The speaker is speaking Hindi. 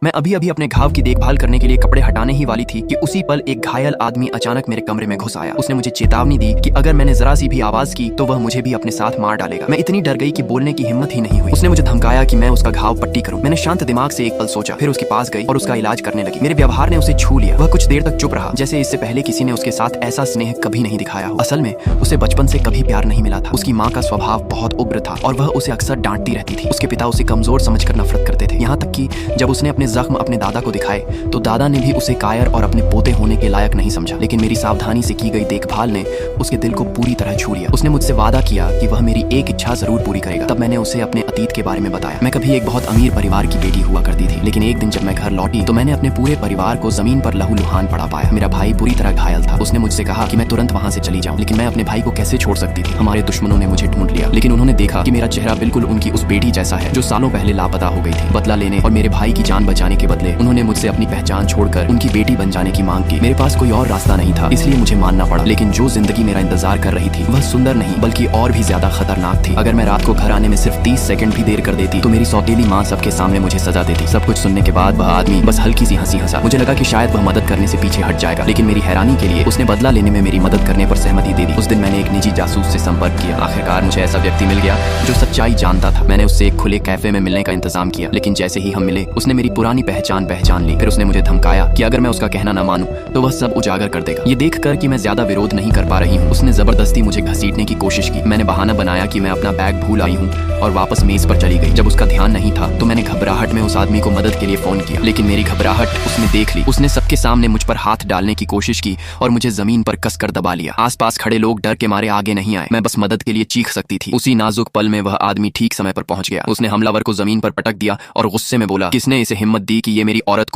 मैं अभी अभी अपने घाव की देखभाल करने के लिए कपड़े हटाने ही वाली थी कि उसी पल एक घायल आदमी अचानक मेरे कमरे में घुस आया। उसने मुझे चेतावनी दी कि अगर मैंने जरा सी भी आवाज की तो वह मुझे भी अपने साथ मार डालेगा। मैं इतनी डर गई कि बोलने की हिम्मत ही नहीं हुई। उसने मुझे धमकाया कि मैं उसका घाव पट्टी करूं। मैंने शांत दिमाग से एक पल सोचा, फिर उसके पास गई और उसका इलाज करने लगी। मेरे व्यवहार ने उसे छू लिया। वह कुछ देर तक चुप रहा, जैसे इससे पहले किसी ने उसके साथ ऐसा स्नेह कभी नहीं दिखाया हो। असल में उसे बचपन से कभी प्यार नहीं मिला था। उसकी माँ का स्वभाव बहुत उग्र था और वह उसे अक्सर डांटती रहती थी। उसके पिता उसे कमजोर समझकर नफरत करते थे, यहाँ तक कि जब उसने अपने जख्म अपने दादा को दिखाए तो दादा ने भी उसे कायर और अपने पोते होने के लायक नहीं समझा। लेकिन मेरी सावधानी से की गई देखभाल ने उसके दिल को पूरी तरह छू लिया। उसने मुझसे वादा किया कि वह मेरी एक इच्छा जरूर पूरी करेगा। तब मैंने उसे अपने अतीत के बारे में बताया। मैं कभी एक बहुत अमीर परिवार की बेटी हुआ करती थी, लेकिन एक दिन जब मैं घर लौटी तो मैंने अपने पूरे परिवार को जमीन पर लहूलुहान पड़ा पाया। मेरा भाई बुरी तरह घायल था। उसने मुझसे कहा कि मैं तुरंत वहाँ से चली जाऊँ, लेकिन मैं अपने भाई को कैसे छोड़ सकती थी। हमारे दुश्मनों ने मुझे ढूंढ लिया, लेकिन उन्होंने देखा कि मेरा चेहरा बिल्कुल उनकी उस बेटी जैसा है जो सालों पहले लापता हो गई थी। बदला लेने और मेरे भाई की जान बचाने के बदले उन्होंने मुझसे अपनी पहचान छोड़कर उनकी बेटी बन जाने की मांग की। मेरे पास कोई और रास्ता नहीं था, इसलिए मुझे मानना पड़ा। लेकिन जो जिंदगी मेरा इंतजार कर रही थी वह सुंदर नहीं बल्कि और भी ज्यादा खतरनाक थी। अगर मैं रात को घर आने में सिर्फ 30 सेकंड भी देर कर देती तो मेरी सौतेली माँ सबके सामने मुझे सजा देती। सब कुछ सुनने के बाद वह आदमी बस हल्की सी हंसी हंसा। मुझे लगा कि शायद वह मदद करने से पीछे हट जाएगा, लेकिन मेरी हैरानी के लिए उसने बदला लेने में मेरी मदद करने पर सहमति दे दी। उस दिन मैंने एक निजी जासूस से संपर्क किया। आखिरकार मुझे ऐसा व्यक्ति मिल गया जो सच्चाई जानता था। मैंने उससे एक खुले कैफे में मिलने का इंतजाम किया, लेकिन जैसे ही हम मिले उसने मेरी पुरानी पहचान ली। फिर उसने मुझे धमकाया कि अगर मैं उसका कहना न मानूं तो वह सब उजागर कर देगा। ये देखकर कि मैं ज्यादा विरोध नहीं कर पा रही हूँ, उसने जबरदस्ती मुझे घसीटने की कोशिश की। मैंने बहाना बनाया कि मैं अपना बैग भूल आई हूँ और वापस मेज पर चली गई। जब उसका ध्यान नहीं था तो मैंने घबराहट में उस आदमी को मदद के लिए फोन किया, लेकिन मेरी घबराहट उसने देख ली। उसने सबके सामने मुझ पर हाथ डालने की कोशिश की और मुझे जमीन पर कसकर दबा लिया। आसपास खड़े लोग डर के मारे आगे नहीं आए। मैं बस मदद के लिए चीख सकती थी। उसी नाजुक पल में वह आदमी ठीक समय पर पहुंच गया। उसने हमलावर को जमीन पर पटक दिया और गुस्से में बोला, किसने इसे हिम्मत दी कि ये मेरी औरत को